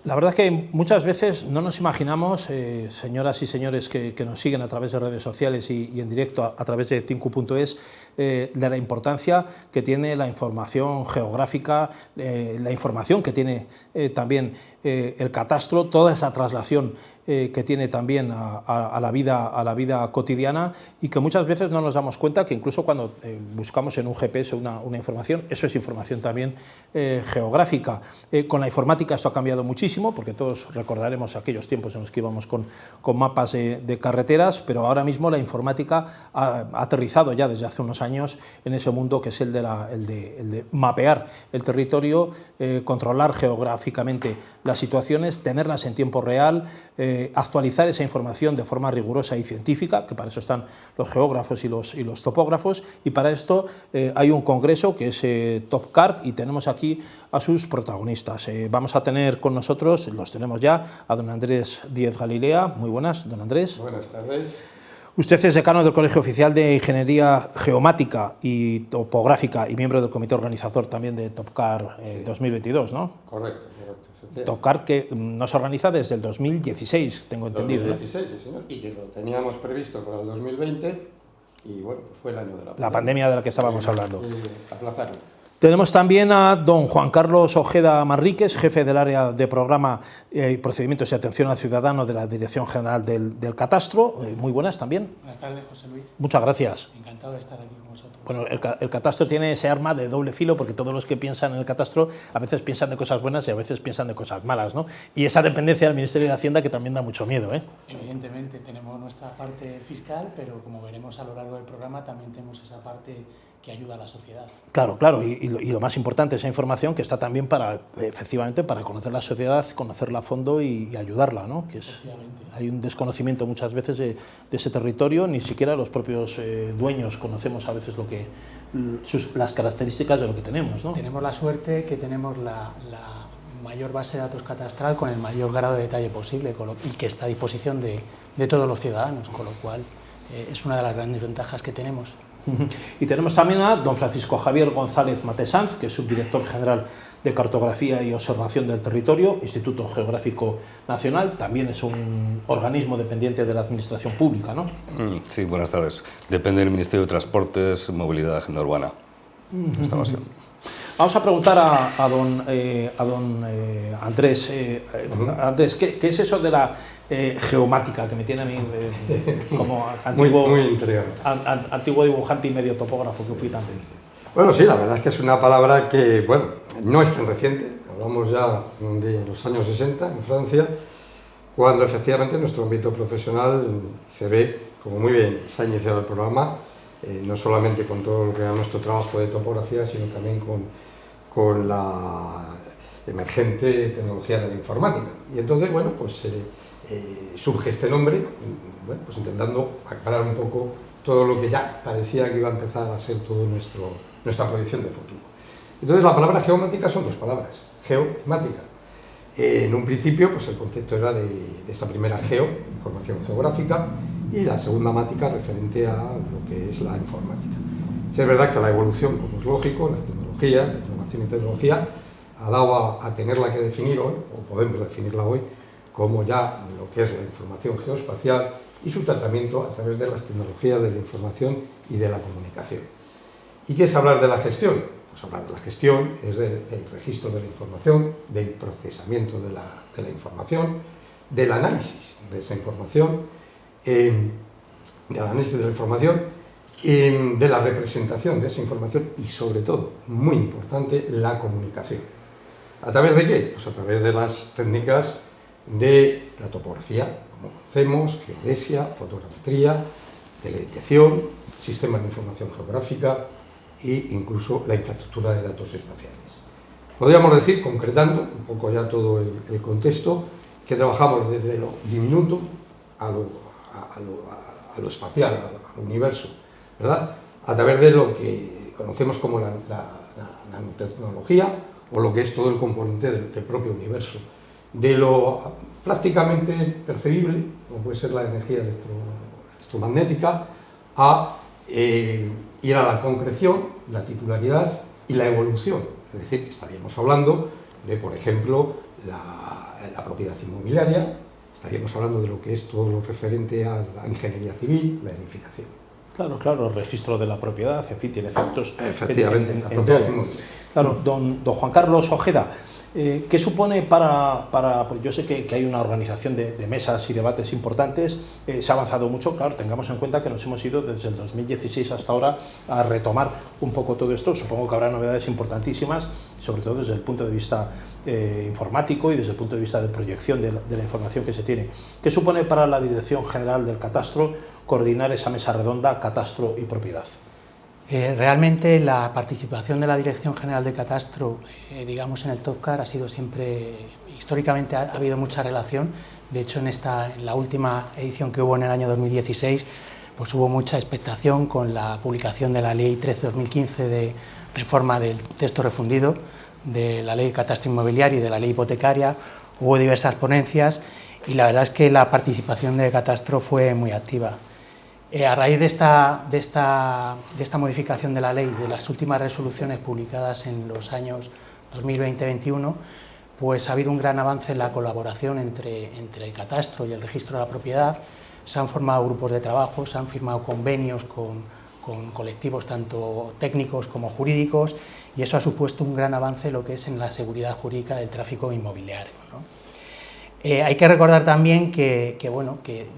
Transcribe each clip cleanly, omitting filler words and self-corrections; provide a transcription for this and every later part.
La verdad es que muchas veces no nos imaginamos, señoras y señores que nos siguen a través de redes sociales y en directo a través de Tinku.es, de la importancia que tiene la información geográfica, la información que tiene también el catastro, toda esa traslación que tiene también a la vida cotidiana, y que muchas veces no nos damos cuenta que incluso cuando buscamos en un GPS una información, eso es información también geográfica. Con la informática esto ha cambiado muchísimo, porque todos recordaremos aquellos tiempos en los que íbamos con mapas de carreteras, pero ahora mismo la informática ha aterrizado ya desde hace unos años en ese mundo que es el de mapear el territorio, controlar geográficamente las situaciones, tenerlas en tiempo real, actualizar esa información de forma rigurosa y científica, que para eso están los geógrafos y los topógrafos, y para esto hay un congreso que es TopCard, y tenemos aquí a sus protagonistas. Vamos a tener con nosotros, los tenemos ya, a don Andrés Díez Galilea. Muy buenas, don Andrés. Buenas tardes. Usted es decano del Colegio Oficial de Ingeniería Geomática y Topográfica y miembro del comité organizador también de TopCard 2022, ¿no? Correcto. TopCard que nos organiza desde el 2016, tengo entendido. 2016, ¿no? Sí, señor. Y que lo teníamos previsto para el 2020 y bueno, pues fue el año de la pandemia de la que estábamos hablando. Aplazarlo. Tenemos también a don Juan Carlos Ojeda Manríquez, jefe del área de programa y procedimientos y atención al ciudadano de la Dirección General del Catastro. Muy buenas también. Buenas tardes, José Luis. Muchas gracias. Encantado de estar aquí con vosotros. Bueno, el catastro tiene ese arma de doble filo, porque todos los que piensan en el catastro a veces piensan de cosas buenas y a veces piensan de cosas malas, ¿no? Y esa dependencia del Ministerio de Hacienda que también da mucho miedo, ¿eh? Evidentemente tenemos nuestra parte fiscal, pero como veremos a lo largo del programa también tenemos esa parte que ayuda a la sociedad. Claro, claro, y lo más importante, esa información que está también para, efectivamente, para conocer la sociedad, conocerla a fondo y ayudarla, ¿no? Que hay un desconocimiento muchas veces de ese territorio, ni siquiera los propios dueños conocemos a veces las características de lo que tenemos, ¿no? Tenemos la suerte que tenemos la mayor base de datos catastral con el mayor grado de detalle posible y que está a disposición de todos los ciudadanos, con lo cual es una de las grandes ventajas que tenemos. Y tenemos también a don Francisco Javier González Matesanz, que es subdirector general de Cartografía y Observación del Territorio, Instituto Geográfico Nacional. También es un organismo dependiente de la Administración Pública, ¿no? Sí, buenas tardes. Depende del Ministerio de Transportes, Movilidad y Agenda Urbana. Vamos a preguntar a don Andrés. Andrés, ¿qué es eso de la geomática, que me tiene a mí como antiguo dibujante y medio topógrafo que fui también? Bueno, sí, la verdad es que es una palabra que, bueno, no es tan reciente. Hablamos ya de los años 60 en Francia, cuando efectivamente en nuestro ámbito profesional se ve, como muy bien se ha iniciado el programa, no solamente con todo lo que era nuestro trabajo de topografía, sino también con la emergente tecnología de la informática. Y entonces, bueno, pues surge este nombre, bueno, pues intentando aclarar un poco todo lo que ya parecía que iba a empezar a ser todo nuestra proyección de futuro. Entonces, la palabra geomática son dos palabras, geo y mática. En un principio, pues el concepto era de esta primera geo, información geográfica, y la segunda mática referente a lo que es la informática. Sí, es verdad que la evolución, como es lógico, las tecnologías, la innovación y tecnología, ha dado a tenerla que definir hoy, o podemos definirla hoy, como ya lo que es la información geoespacial y su tratamiento a través de las tecnologías de la información y de la comunicación. ¿Y qué es hablar de la gestión? Pues hablar de la gestión es del registro de la información, del procesamiento de la información, del análisis de esa información, de la representación de esa información y, sobre todo, muy importante, la comunicación. ¿A través de qué? Pues a través de las técnicas de la topografía, como conocemos, geodesia, fotogrametría, teledetección, sistemas de información geográfica e incluso la infraestructura de datos espaciales. Podríamos decir, concretando un poco ya todo el contexto, que trabajamos desde lo diminuto a lo espacial, al universo, ¿verdad? A través de lo que conocemos como la nanotecnología o lo que es todo el componente del propio universo, de lo prácticamente percebible, como puede ser la energía electromagnética, a ir a la concreción, la titularidad y la evolución. Es decir, estaríamos hablando de, por ejemplo, la propiedad inmobiliaria, estaríamos hablando de lo que es todo lo referente a la ingeniería civil, la edificación. Claro, claro, el registro de la propiedad, en fin, tiene efectos Efectivamente, en la propiedad todo. inmobiliaria. Claro, don Juan Carlos Ojeda, ¿qué supone pues yo sé que hay una organización de mesas y debates importantes, se ha avanzado mucho, claro, tengamos en cuenta que nos hemos ido desde el 2016 hasta ahora a retomar un poco todo esto, supongo que habrá novedades importantísimas, sobre todo desde el punto de vista informático y desde el punto de vista de proyección de la información que se tiene. ¿Qué supone para la Dirección General del Catastro coordinar esa mesa redonda Catastro y Propiedad? Realmente la participación de la Dirección General de Catastro, digamos en el TOPCAR, ha sido siempre, históricamente ha habido mucha relación. De hecho, en la última edición que hubo en el año 2016, pues hubo mucha expectación con la publicación de la Ley 13/2015 de reforma del texto refundido, de la Ley de Catastro Inmobiliario y de la Ley Hipotecaria. Hubo diversas ponencias y la verdad es que la participación de Catastro fue muy activa. A raíz de esta modificación de la ley, de las últimas resoluciones publicadas en los años 2020-21, pues ha habido un gran avance en la colaboración entre el catastro y el registro de la propiedad. Se han formado grupos de trabajo, se han firmado convenios con colectivos tanto técnicos como jurídicos, y eso ha supuesto un gran avance en lo que es en la seguridad jurídica del tráfico inmobiliario, ¿no? Hay que recordar también que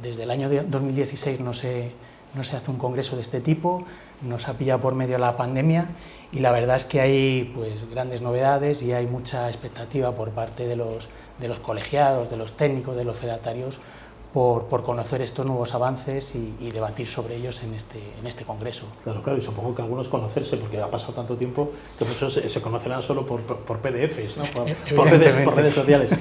desde el año 2016 no se hace un congreso de este tipo, nos ha pillado por medio de la pandemia, y la verdad es que hay pues grandes novedades y hay mucha expectativa por parte de los colegiados, de los técnicos, de los fedatarios, por conocer estos nuevos avances y debatir sobre ellos en este congreso. Claro, claro, y supongo que algunos conocerse, porque ha pasado tanto tiempo que muchos se conocerán solo por PDFs, ¿no? por redes sociales.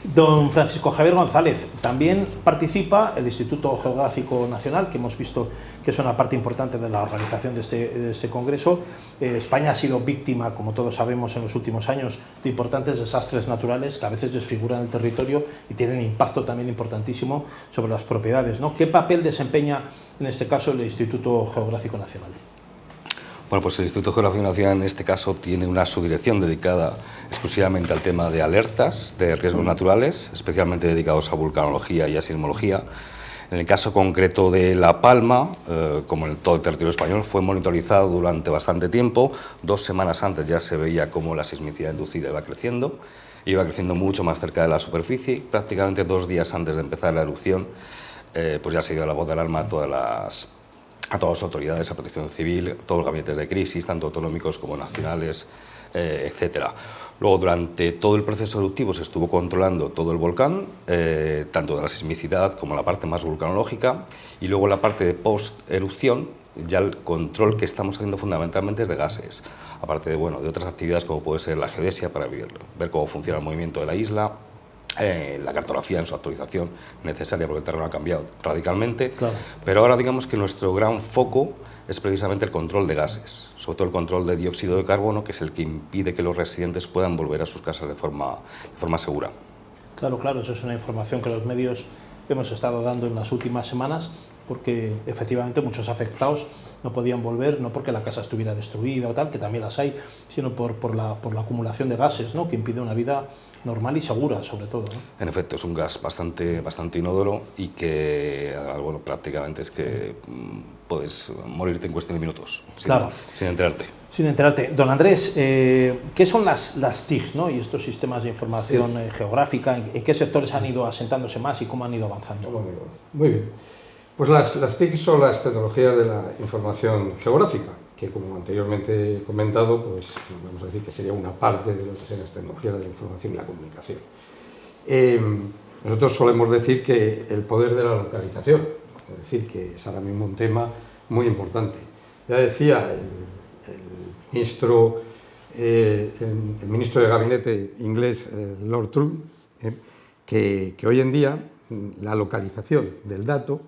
Don Francisco Javier González, también participa el Instituto Geográfico Nacional, que hemos visto que es una parte importante de la organización de este congreso. España ha sido víctima, como todos sabemos, en los últimos años de importantes desastres naturales que a veces desfiguran el territorio y tienen impacto también importantísimo sobre las propiedades, ¿no? ¿Qué papel desempeña en este caso el Instituto Geográfico Nacional? Bueno, pues el Instituto Geográfico Nacional en este caso tiene una subdirección dedicada exclusivamente al tema de alertas de riesgos naturales, especialmente dedicados a vulcanología y a sismología. En el caso concreto de La Palma, como en todo el territorio español, fue monitorizado durante bastante tiempo. 2 semanas antes ya se veía cómo la sismicidad inducida iba creciendo mucho más cerca de la superficie, y prácticamente 2 días antes de empezar la erupción, pues ya se dio la voz de alarma a todas las autoridades, a Protección Civil, todos los gabinetes de crisis, tanto autonómicos como nacionales, etcétera. Luego, durante todo el proceso eruptivo se estuvo controlando todo el volcán, tanto de la sismicidad como la parte más vulcanológica, y luego la parte de post-erupción, ya el control que estamos haciendo fundamentalmente es de gases, aparte de otras actividades como puede ser la geodesia para ver cómo funciona el movimiento de la isla, la cartografía en su actualización necesaria porque el terreno ha cambiado radicalmente, claro. Pero ahora digamos que nuestro gran foco es precisamente el control de gases, sobre todo el control de dióxido de carbono, que es el que impide que los residentes puedan volver a sus casas de forma segura. Claro, claro, eso es una información que los medios hemos estado dando en las últimas semanas, porque efectivamente muchos afectados no podían volver, no porque la casa estuviera destruida o tal, que también las hay, sino por la acumulación de gases, ¿no? Que impide una vida normal y segura, sobre todo, ¿no? En efecto, es un gas bastante inodoro y que, prácticamente es que puedes morirte en cuestión de minutos, claro. sin enterarte. Sin enterarte. Don Andrés, ¿qué son las TICs, ¿no? Y estos sistemas de información geográfica? ¿En qué sectores han ido asentándose más y cómo han ido avanzando? Muy bien. Pues las TIC son las tecnologías de la información geográfica, que como anteriormente he comentado, pues vamos a decir que sería una parte de lo que son las tecnologías de la información y la comunicación. Nosotros solemos decir que el poder de la localización, es decir, que es ahora mismo un tema muy importante. Ya decía el ministro de gabinete inglés, Lord Trump, que hoy en día la localización del dato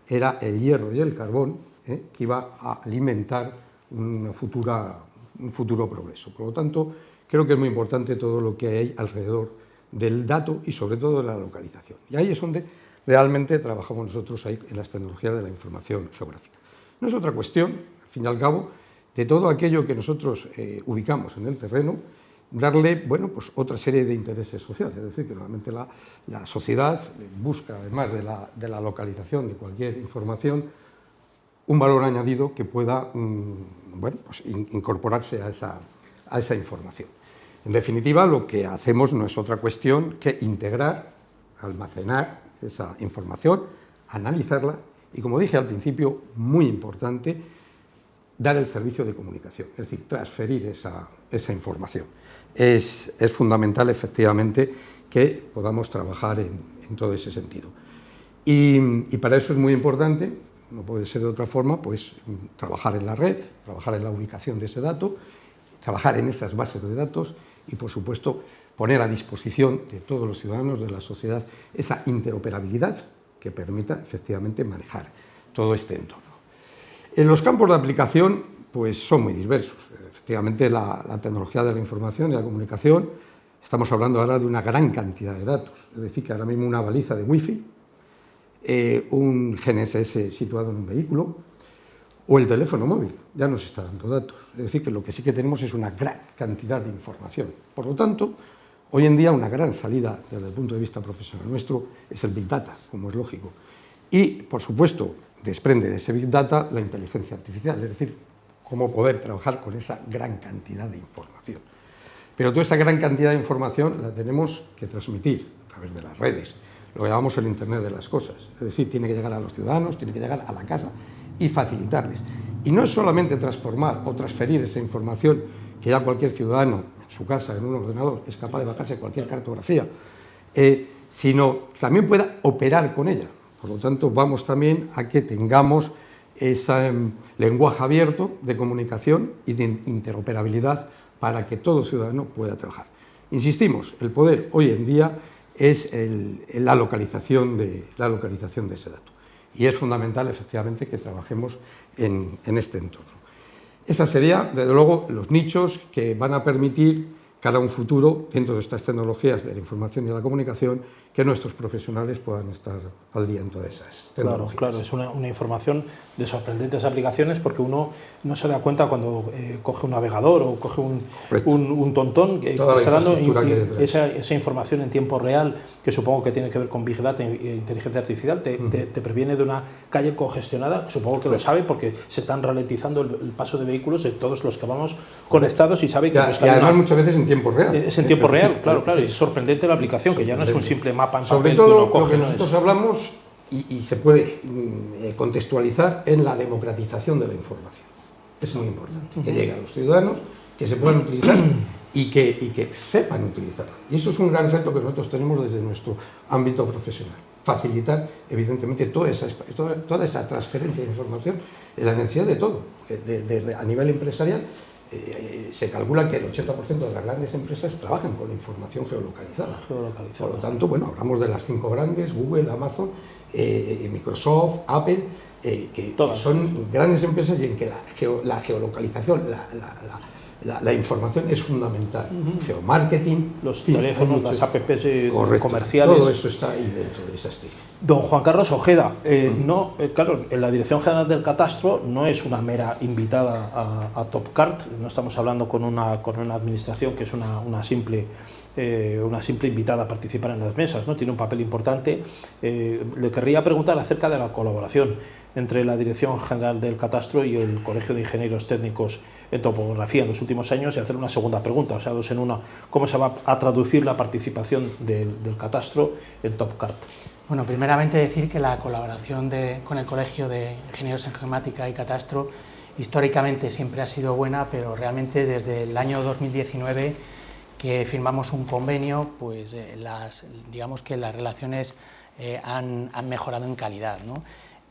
era el hierro y el carbón que iba a alimentar un futuro progreso. Por lo tanto, creo que es muy importante todo lo que hay alrededor del dato y sobre todo de la localización. Y ahí es donde realmente trabajamos nosotros ahí en las tecnologías de la información geográfica. No es otra cuestión, al fin y al cabo, de todo aquello que nosotros ubicamos en el terreno darle, bueno, pues otra serie de intereses sociales. Es decir, que normalmente la sociedad busca, además de la localización de cualquier información, un valor añadido que pueda, bueno, pues incorporarse a esa información. En definitiva, lo que hacemos no es otra cuestión que integrar, almacenar esa información, analizarla y, como dije al principio, muy importante, dar el servicio de comunicación, es decir, transferir esa información. Es fundamental, efectivamente, que podamos trabajar en todo ese sentido. Y para eso es muy importante, no puede ser de otra forma, pues trabajar en la red, trabajar en la ubicación de ese dato, trabajar en esas bases de datos y, por supuesto, poner a disposición de todos los ciudadanos de la sociedad esa interoperabilidad que permita, efectivamente, manejar todo este entorno. En los campos de aplicación, pues son muy diversos. Efectivamente, la tecnología de la información y la comunicación, estamos hablando ahora de una gran cantidad de datos. Es decir, que ahora mismo una baliza de Wi-Fi, un GNSS situado en un vehículo o el teléfono móvil ya nos está dando datos. Es decir, que lo que sí que tenemos es una gran cantidad de información. Por lo tanto, hoy en día una gran salida desde el punto de vista profesional nuestro es el Big Data, como es lógico. Y, por supuesto, desprende de ese Big Data la inteligencia artificial, es decir, cómo poder trabajar con esa gran cantidad de información. Pero toda esa gran cantidad de información la tenemos que transmitir a través de las redes, lo que llamamos el Internet de las cosas. Es decir, tiene que llegar a los ciudadanos, tiene que llegar a la casa y facilitarles. Y no es solamente transformar o transferir esa información que ya cualquier ciudadano en su casa, en un ordenador, es capaz de bajarse cualquier cartografía, sino también pueda operar con ella. Por lo tanto, vamos también a que tengamos ese lenguaje abierto de comunicación y de interoperabilidad para que todo ciudadano pueda trabajar. Insistimos, el poder hoy en día es la localización de ese dato. Y es fundamental, efectivamente, que trabajemos en este entorno. Esos serían, desde luego, los nichos que van a permitir, cara a un futuro, dentro de estas tecnologías de la información y de la comunicación, que nuestros profesionales puedan estar al día en todas esas tecnologías. Claro, es una información de sorprendentes aplicaciones, porque uno no se da cuenta cuando coge un navegador o coge un tontón que está dando esa información en tiempo real, que supongo que tiene que ver con Big Data e inteligencia artificial, te previene de una calle congestionada, supongo que lo sabe porque se están ralentizando el paso de vehículos de todos los que vamos conectados y sabe que... Y además muchas veces en tiempo real. Es en tiempo real, claro, es sorprendente la aplicación, que ya no es un simple mapa en papel. Sobre todo lo que nosotros hablamos y se puede contextualizar en la democratización de la información. Es muy importante que llegue a los ciudadanos, que se puedan utilizar y que sepan utilizarla. Y eso es un gran reto que nosotros tenemos desde nuestro ámbito profesional. Facilitar, evidentemente, toda esa transferencia de información en la necesidad de todo. A nivel empresarial, se calcula que el 80% de las grandes empresas trabajan con la información geolocalizada. Por lo tanto, bueno, hablamos de las 5 grandes, Google, Amazon, Microsoft, Apple, que son grandes empresas y en que la geolocalización, la información es fundamental. Geomarketing, los teléfonos, las apps comerciales. Todo eso está ahí dentro de esas tiras. Don Juan Carlos Ojeda, claro, en la Dirección General del Catastro no es una mera invitada a Topcart, no estamos hablando con una administración que es una simple invitada a participar en las mesas, ¿no? Tiene un papel importante. Le querría preguntar acerca de la colaboración entre la Dirección General del Catastro y el Colegio de Ingenieros Técnicos en Topografía en los últimos años, y hacer una segunda pregunta, o sea, 2 en 1, ¿cómo se va a traducir la participación del Catastro en Topcart? Bueno, primeramente decir que la colaboración con el Colegio de Ingenieros en Geomática y Catastro históricamente siempre ha sido buena, pero realmente desde el año 2019 que firmamos un convenio, pues digamos que las relaciones han mejorado en calidad, ¿no?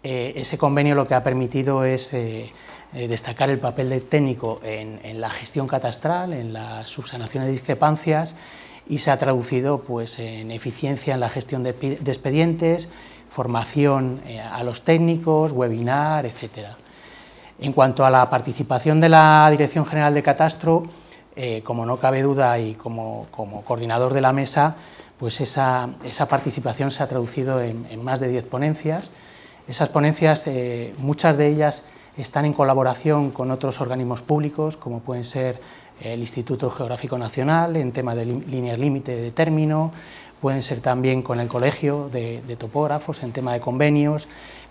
Ese convenio lo que ha permitido es destacar el papel del técnico en la gestión catastral, en la subsanación de discrepancias, y se ha traducido pues, en eficiencia en la gestión de expedientes, formación a los técnicos, webinar, etc. En cuanto a la participación de la Dirección General de Catastro, como no cabe duda y como coordinador de la mesa, pues esa participación se ha traducido en más de 10 ponencias. Esas ponencias, muchas de ellas están en colaboración con otros organismos públicos, como pueden ser el Instituto Geográfico Nacional en tema de líneas límite de término, pueden ser también con el Colegio de Topógrafos en tema de convenios,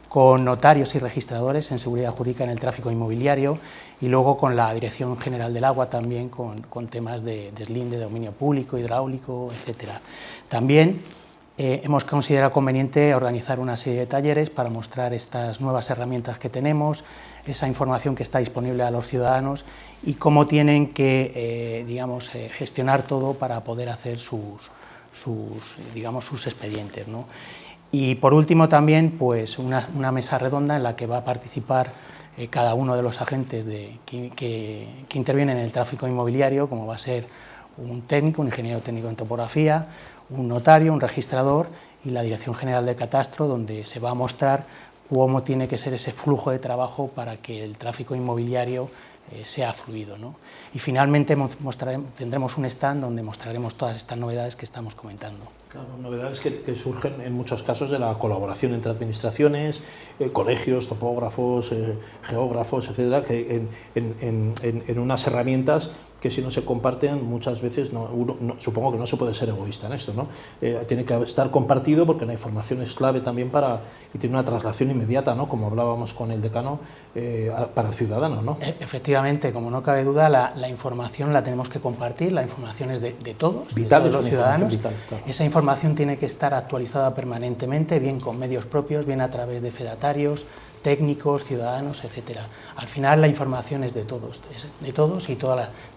con notarios y registradores en seguridad jurídica en el tráfico inmobiliario y luego con la Dirección General del Agua también con temas de deslinde, de dominio público, hidráulico, etc. También hemos considerado conveniente organizar una serie de talleres para mostrar estas nuevas herramientas que tenemos, esa información que está disponible a los ciudadanos y cómo tienen que gestionar todo para poder hacer sus expedientes, ¿no? Y por último también pues una mesa redonda en la que va a participar cada uno de los agentes que intervienen en el tráfico inmobiliario, como va a ser un técnico, un ingeniero técnico en topografía, un notario, un registrador y la Dirección General de Catastro, donde se va a mostrar cómo tiene que ser ese flujo de trabajo para que el tráfico inmobiliario sea fluido, ¿no? Y finalmente tendremos un stand donde mostraremos todas estas novedades que estamos comentando. Claro, novedades que surgen en muchos casos de la colaboración entre administraciones, colegios, topógrafos, geógrafos, etcétera, que en unas herramientas que si no se comparten muchas veces, supongo que no se puede ser egoísta en esto, ¿no? Tiene que estar compartido porque la información es clave también y tiene una traslación inmediata, ¿no? Como hablábamos con el decano, para el ciudadano, ¿no? Efectivamente, como no cabe duda, la información la tenemos que compartir, la información es de todos, vital, de todos los ciudadanos. Vital, claro. Esa información tiene que estar actualizada permanentemente, bien con medios propios, bien a través de fedatarios, técnicos, ciudadanos, etcétera. Al final la información es de todos y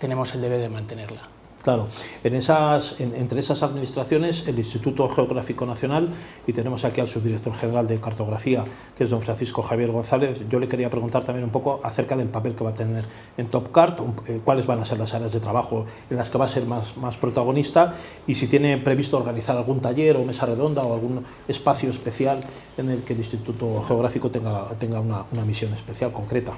tenemos el deber de mantenerla. Claro, entre esas administraciones, el Instituto Geográfico Nacional, y tenemos aquí al subdirector general de Cartografía, que es don Francisco Javier González. Yo le quería preguntar también un poco acerca del papel que va a tener en TopCart, cuáles van a ser las áreas de trabajo en las que va a ser más protagonista y si tiene previsto organizar algún taller o mesa redonda o algún espacio especial en el que el Instituto Geográfico tenga una misión especial, concreta.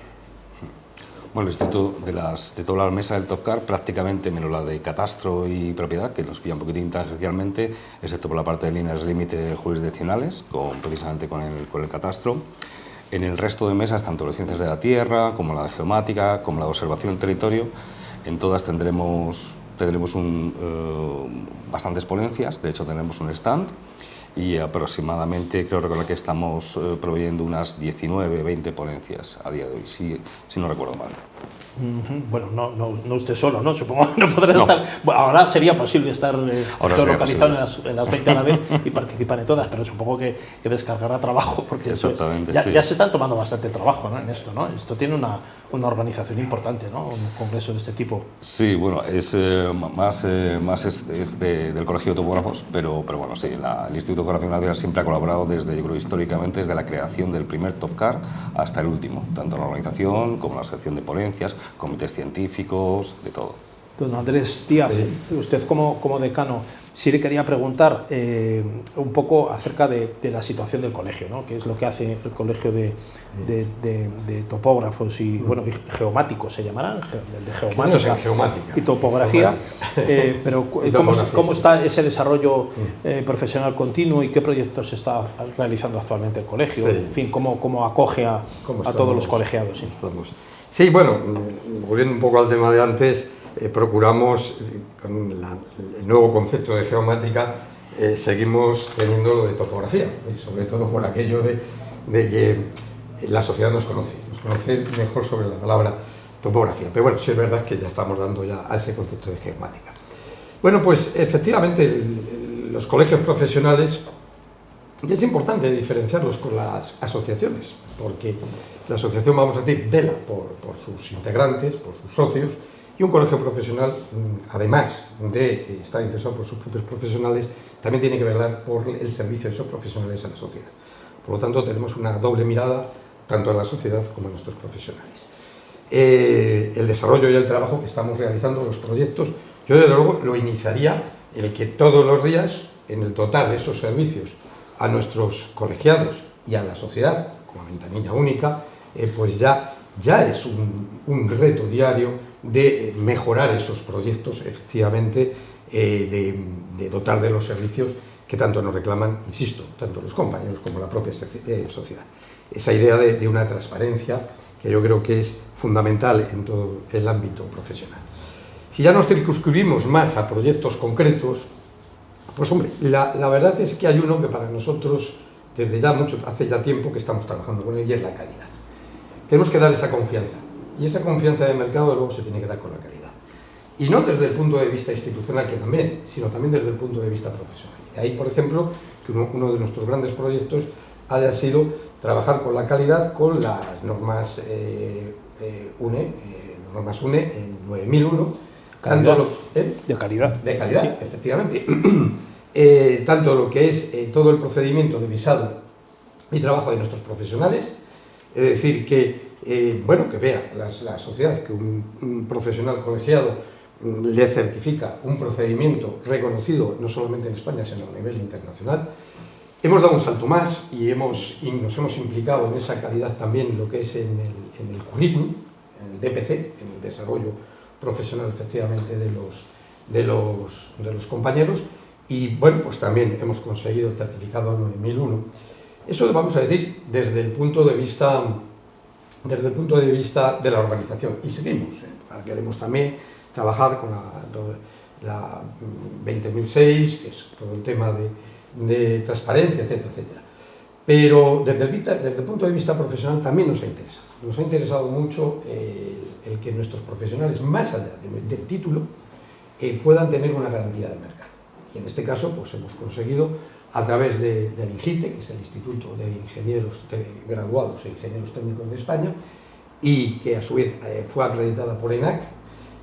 Bueno, el instituto de todas las mesas del TopCart, prácticamente menos la de catastro y propiedad, que nos pilla un poquitín tangencialmente, excepto por la parte de líneas límite jurisdiccionales, precisamente con el catastro. En el resto de mesas, tanto las ciencias de la tierra, como la de geomática, como la de observación del territorio, en todas tendremos bastantes ponencias, de hecho tendremos un stand, y aproximadamente creo recordar que estamos proveyendo unas 19-20 ponencias a día de hoy, si no recuerdo mal. Bueno, no usted solo, ¿no? Supongo que no podrá estar... Bueno, ahora sería posible estar geolocalizado en las 20 a la vez y participar en todas, pero supongo que descargará trabajo, porque ya se están tomando bastante trabajo, ¿no? En esto, ¿no? Esto tiene una organización importante, ¿no? Un congreso de este tipo. Sí, bueno, es más del Colegio de Topógrafos, pero bueno, sí, el Instituto Geográfico Nacional siempre ha colaborado yo creo, históricamente, desde la creación del primer TopCart hasta el último, tanto la organización como la sección de ponencias, comités científicos, de todo. Don Andrés Díaz, usted como decano, sí le quería preguntar un poco acerca de la situación del colegio, ¿no? ¿Qué es lo que hace el colegio de topógrafos y, bueno, y geomáticos se llamarán, de geomática y topografía, pero ¿cómo está ese desarrollo profesional continuo y qué proyectos se está realizando actualmente el colegio? Sí. En fin, ¿cómo acoge a todos los colegiados? ¿Sí? Sí, bueno, volviendo un poco al tema de antes, procuramos, con el nuevo concepto de geomática, seguimos teniendo lo de topografía, y sobre todo por aquello de que la sociedad nos conoce mejor sobre la palabra topografía. Pero bueno, sí es verdad que ya estamos dando ya a ese concepto de geomática. Bueno, pues efectivamente los colegios profesionales, y es importante diferenciarlos con las asociaciones, porque la asociación, vamos a decir, vela por sus integrantes, por sus socios, y un colegio profesional, además de estar interesado por sus propios profesionales, también tiene que velar por el servicio de esos profesionales a la sociedad. Por lo tanto, tenemos una doble mirada, tanto a la sociedad como a nuestros profesionales. El desarrollo y el trabajo que estamos realizando, los proyectos, yo desde luego lo iniciaría el que todos los días, en el total de esos servicios a nuestros colegiados y a la sociedad, como ventanilla única, pues ya es un reto diario de mejorar esos proyectos, efectivamente, de dotar de los servicios que tanto nos reclaman, insisto, tanto los compañeros como la propia sociedad. Esa idea de una transparencia que yo creo que es fundamental en todo el ámbito profesional. Si ya nos circunscribimos más a proyectos concretos, pues hombre, la verdad es que hay uno que para nosotros, desde ya hace ya tiempo que estamos trabajando con él, y es la calidad. Tenemos que dar esa confianza, y esa confianza de mercado luego se tiene que dar con la calidad. Y no desde el punto de vista institucional, que también, sino también desde el punto de vista profesional. De ahí, por ejemplo, que uno de nuestros grandes proyectos haya sido trabajar con la calidad con las normas UNE en 9001. Calidad, de calidad. De calidad, sí. Efectivamente. Tanto lo que es todo el procedimiento de visado y trabajo de nuestros profesionales, es decir, que, bueno, que vea la sociedad que un profesional colegiado le certifica un procedimiento reconocido no solamente en España, sino a nivel internacional. Hemos dado un salto más y nos hemos implicado en esa calidad también en lo que es en el currículum, en el DPC, en el desarrollo profesional efectivamente de los compañeros, y bueno, pues también hemos conseguido el certificado 9001. Eso vamos a decir desde el punto de vista de la organización, y seguimos. Queremos también trabajar con la 20.006, que es todo el tema de transparencia, etcétera, etcétera. Pero desde el punto de vista profesional también nos ha interesado. Nos ha interesado mucho el que nuestros profesionales, más allá del título, puedan tener una garantía de mercado. Y en este caso, pues hemos conseguido, a través del INGITE, que es el Instituto de Ingenieros Graduados e Ingenieros Técnicos de España, y que a su vez fue acreditada por ENAC,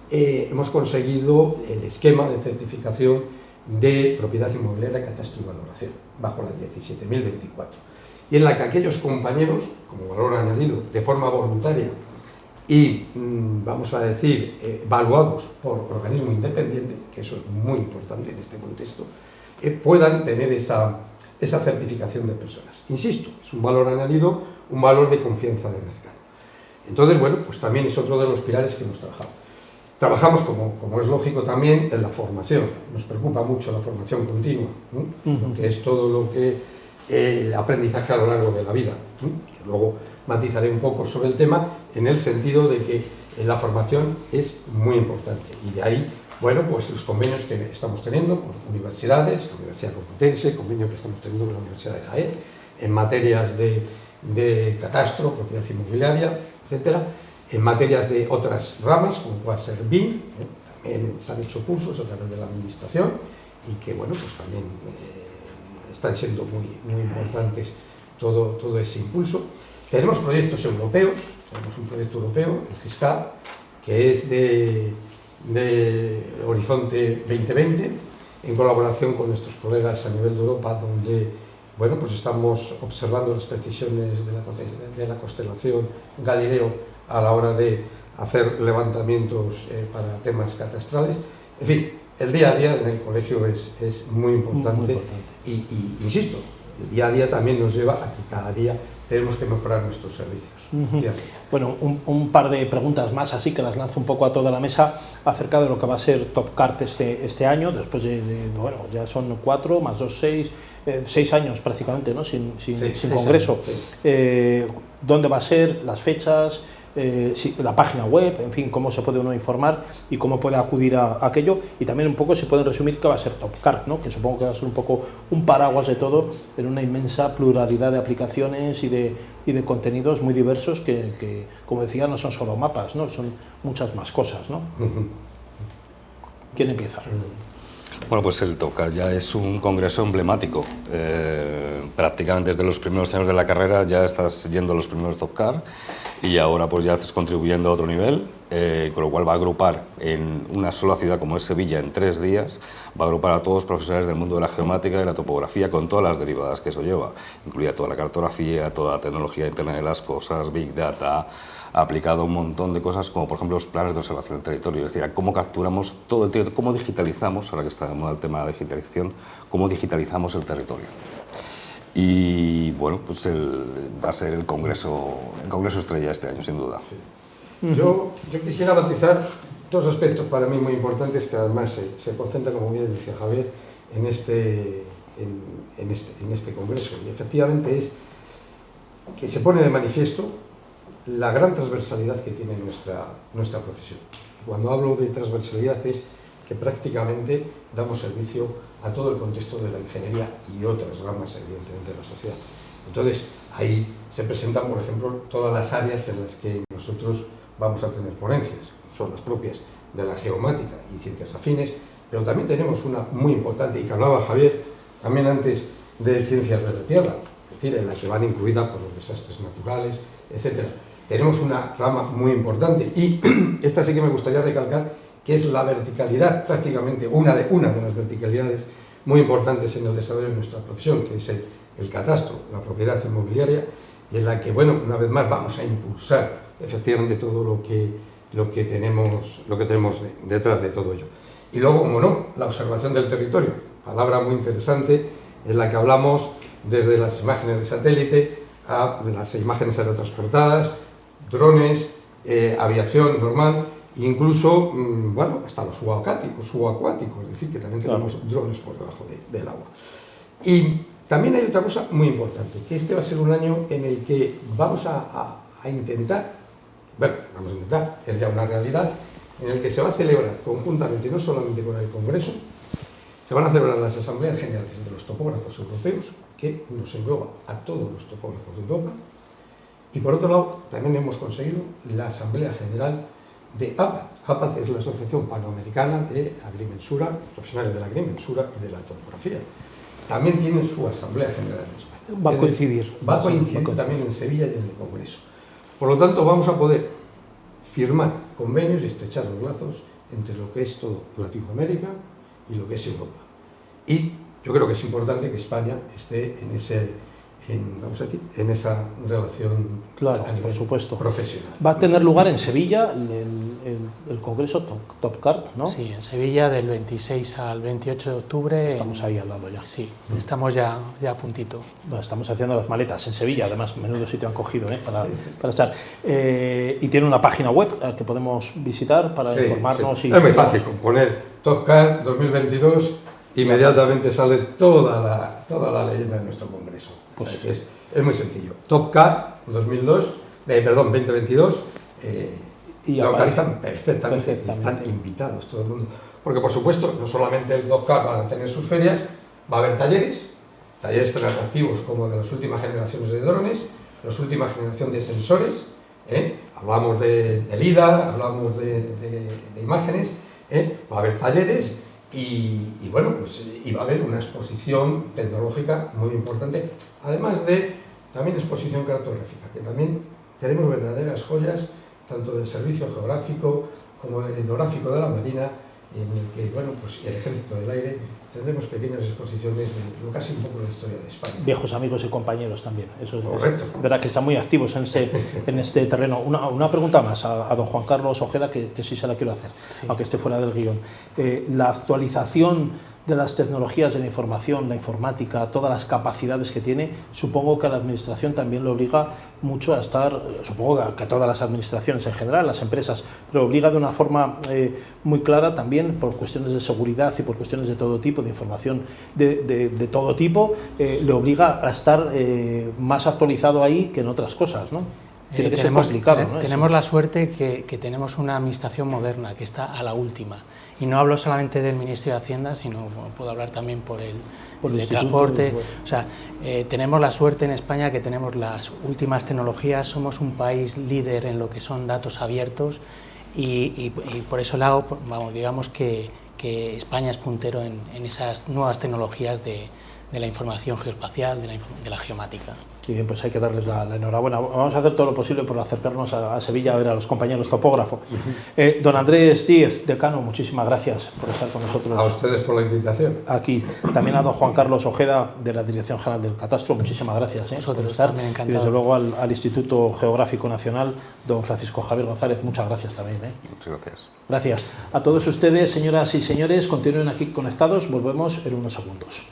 hemos conseguido el esquema de certificación de propiedad inmobiliaria, catastro y valoración, bajo la 17.024, y en la que aquellos compañeros, como valor añadido, de forma voluntaria y, vamos a decir, evaluados por organismo independiente, que eso es muy importante en este contexto, puedan tener esa certificación de personas. Insisto, es un valor añadido, un valor de confianza de mercado. Entonces, bueno, pues también es otro de los pilares que hemos trabajado. Trabajamos, como es lógico también, en la formación. Nos preocupa mucho la formación continua, ¿no? Que es todo lo que el aprendizaje a lo largo de la vida, ¿no? Que luego matizaré un poco sobre el tema, en el sentido de que la formación es muy importante. Y de ahí, bueno, pues los convenios que estamos teniendo con universidades, la Universidad Complutense, convenio que estamos teniendo con la Universidad de Jaén, en materias de catastro, propiedad inmobiliaria, etcétera. En materias de otras ramas, como pueda ser BIM, también se han hecho cursos a través de la administración y que, bueno, pues también están siendo muy importantes todo ese impulso. Tenemos proyectos europeos, tenemos un proyecto europeo, el GISCAP, que es de Horizonte 2020, en colaboración con nuestros colegas a nivel de Europa, donde, bueno, pues estamos observando las precisiones de la constelación Galileo a la hora de hacer levantamientos para temas catastrales. En fin, el día a día en el colegio es muy importante, y insisto, el día a día también nos lleva a que cada día tenemos que mejorar nuestros servicios. Bueno, un par de preguntas más, así que las lanzo un poco a toda la mesa, acerca de lo que va a ser TopCart este año, después bueno, ya son 4 más 2, 6 años prácticamente, ¿no? sin congreso. ¿Dónde va a ser? ¿Las fechas? La página web, en fin, cómo se puede uno informar y cómo puede acudir a aquello, y también un poco si pueden resumir qué va a ser TopCart, ¿no? Que supongo que va a ser un poco un paraguas de todo, en una inmensa pluralidad de aplicaciones y de contenidos muy diversos que, como decía, no son solo mapas, ¿no? Son muchas más cosas, ¿no? ¿Quién empieza? Bueno, pues el TopCart ya es un congreso emblemático. Prácticamente desde los primeros años de la carrera ya estás yendo a los primeros TopCart y ahora pues ya estás contribuyendo a otro nivel, con lo cual va a agrupar en una sola ciudad como es Sevilla en 3 días, va a agrupar a todos los profesionales del mundo de la geomática y la topografía con todas las derivadas que eso lleva, incluida toda la cartografía, toda la tecnología de Internet de las cosas, Big Data, aplicado a un montón de cosas como por ejemplo los planes de observación del territorio, es decir, a cómo capturamos todo el territorio, cómo digitalizamos, ahora que está de moda el tema de la digitalización, cómo digitalizamos el territorio. Y bueno, pues va a ser el congreso estrella este año, sin duda. Sí. Yo quisiera matizar 2 aspectos para mí muy importantes que además se concentran, como bien decía Javier, en este congreso. Y efectivamente es que se pone de manifiesto la gran transversalidad que tiene nuestra profesión. Cuando hablo de transversalidad es que prácticamente damos servicio a todo el contexto de la ingeniería y otras ramas, evidentemente, de la sociedad. Entonces, ahí se presentan, por ejemplo, todas las áreas en las que nosotros vamos a tener ponencias. Son las propias de la geomática y ciencias afines, pero también tenemos una muy importante, y que hablaba Javier también antes, de ciencias de la Tierra, es decir, en la que van incluidas por los desastres naturales, etc. Tenemos una rama muy importante, y esta sí que me gustaría recalcar, que es la verticalidad, prácticamente una de las verticalidades muy importantes en el desarrollo de nuestra profesión, que es el catastro, la propiedad inmobiliaria, y en la que, bueno, una vez más vamos a impulsar efectivamente todo lo que tenemos detrás de todo ello. Y luego, como no, la observación del territorio, palabra muy interesante, en la que hablamos desde las imágenes de satélite a las imágenes aerotransportadas, drones, aviación normal, incluso, bueno, hasta los subacuáticos, es decir, que también tenemos drones por debajo del agua. Y también hay otra cosa muy importante, que este va a ser un año en el que vamos a intentar, es ya una realidad, en el que se va a celebrar conjuntamente, no solamente con el Congreso, se van a celebrar las asambleas generales de los topógrafos europeos, que nos engloba a todos los topógrafos de Europa, y por otro lado, también hemos conseguido la asamblea general de APAD. APAD es la Asociación Panamericana de Agrimensura, profesionales de la agrimensura y de la topografía. También tienen su asamblea general en España. Va a coincidir. Va a coincidir también en Sevilla y en el Congreso. Por lo tanto, vamos a poder firmar convenios y estrechar los lazos entre lo que es todo Latinoamérica y lo que es Europa. Y yo creo que es importante que España esté en esa relación, claro, a nivel, por supuesto, profesional. Va a tener lugar en Sevilla el Congreso TopCart, ¿no? Sí, en Sevilla del 26 al 28 de octubre. Estamos ahí al lado ya. Sí, estamos ya a puntito. Bueno, estamos haciendo las maletas en Sevilla, además, menudo sitio han cogido para estar. Y tiene una página web que podemos visitar para informarnos. Sí. Es muy fácil, con poner TopCart 2022, inmediatamente sale toda la leyenda de nuestro Congreso. Pues o sea, es muy sencillo. TopCart 2022, y localizan perfectamente. Están invitados todo el mundo. Porque, por supuesto, no solamente el TopCart van a tener sus ferias, va a haber talleres tan atractivos como de las últimas generaciones de drones, las últimas generaciones de sensores, hablamos de LIDAR, hablamos de imágenes, va a haber talleres. Y bueno, pues y va a haber una exposición tecnológica muy importante, además de también exposición cartográfica, que también tenemos verdaderas joyas, tanto del Servicio Geográfico como del Etnográfico de la Marina, en el que, bueno, pues el Ejército del Aire, tendremos pequeñas exposiciones de lo casi un poco la historia de España. Viejos amigos y compañeros también, eso correcto. Es verdad que están muy activos en este terreno. Una pregunta más a don Juan Carlos Ojeda, que sí se la quiero hacer, aunque esté fuera del guión. La actualización de las tecnologías de la información, la informática, todas las capacidades que tiene, supongo que a la Administración también le obliga mucho a estar, supongo que a todas las administraciones en general, las empresas, pero obliga de una forma muy clara también por cuestiones de seguridad y por cuestiones de todo tipo, de información de todo tipo, le obliga a estar más actualizado ahí que en otras cosas, ¿no? Tiene que ser complicado, ¿no? Tenemos la suerte que tenemos una administración moderna, que está a la última. Y no hablo solamente del Ministerio de Hacienda, sino puedo hablar también por el de transporte. O sea, tenemos la suerte en España que tenemos las últimas tecnologías, somos un país líder en lo que son datos abiertos y por eso lado, vamos, digamos que España es puntero en esas nuevas tecnologías de la información geoespacial, de la geomática. Sí, bien, pues hay que darles la enhorabuena. Vamos a hacer todo lo posible por acercarnos a Sevilla a ver a los compañeros topógrafos. Don Andrés Díez, decano, muchísimas gracias por estar con nosotros. A ustedes por la invitación. Aquí. También a don Juan Carlos Ojeda, de la Dirección General del Catastro, muchísimas gracias por estar. Y desde luego al Instituto Geográfico Nacional, don Francisco Javier González, muchas gracias también. Muchas gracias. Gracias. A todos ustedes, señoras y señores, continúen aquí conectados, volvemos en unos segundos.